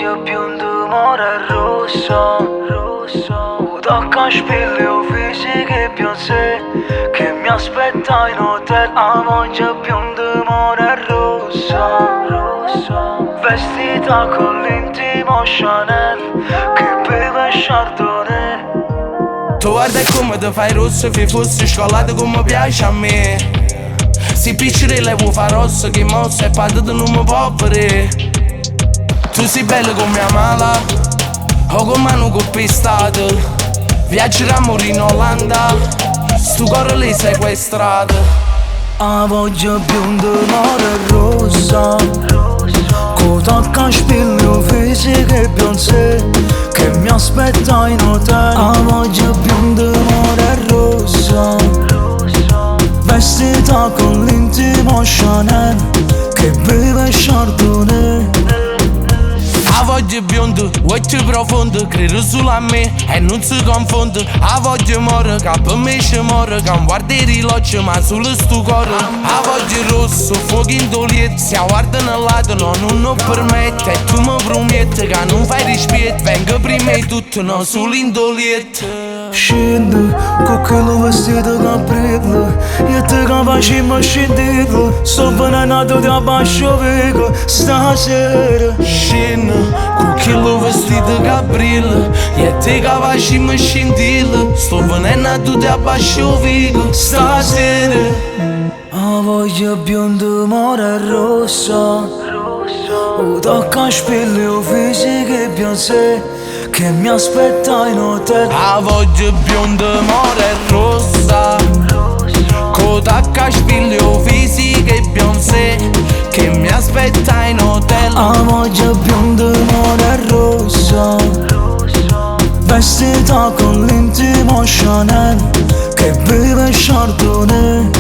voglio biondo, more rosso un tocca spille uffici che Beyoncé che mi aspetta in hotel. A voglio biondo, more rosso vestita con l'intimo Chanel che beve Chardonnay. Tu guarda come ti fai rosso, se fosse scollato come piace a me. Si piccere le vuoi fare rosso, che mossa e patata non mi può vedere. Tu sei bella come mia mala, o con mano coppestate. Viaggeremo in Olanda, sto cuore lì sequestrato. A voglio biondo, more rossa con tocca spille uffici che Beyoncé che mi aspetta in hotel. A voglio biondo, more rossa vestita con l'intimo Chanel che beve Chardonnay. A voglio biondo, occhi profondi, credo solo a me e non si confonde. A voglio more, che per me ci muore, che non guarda i riloggi ma solo sto cuore. A voglio rosso, fuoco in dolietto, se guarda nel lato no, non lo permette. E tu mi prometti che non fai rispetto, vengo prima di tutto, no, solo in dolietto. Scendo con quello vestito che brilla, io ti capaci a scendere, sto venenato da basso vego stasera. Scendo con quello vestito che brilla, io ti capaci a scendere, sto venenato da basso vego stasera. A voglio biondo, more rosso un tocca spille uffici che Beyoncé che mi aspetta in hotel. A voglio bionda, more rossa con tacca spillo fisica e Beyoncé che mi aspetta in hotel. A voglio biondo, more rossa vestita con l'intimo Chanel che beve Chardonnay.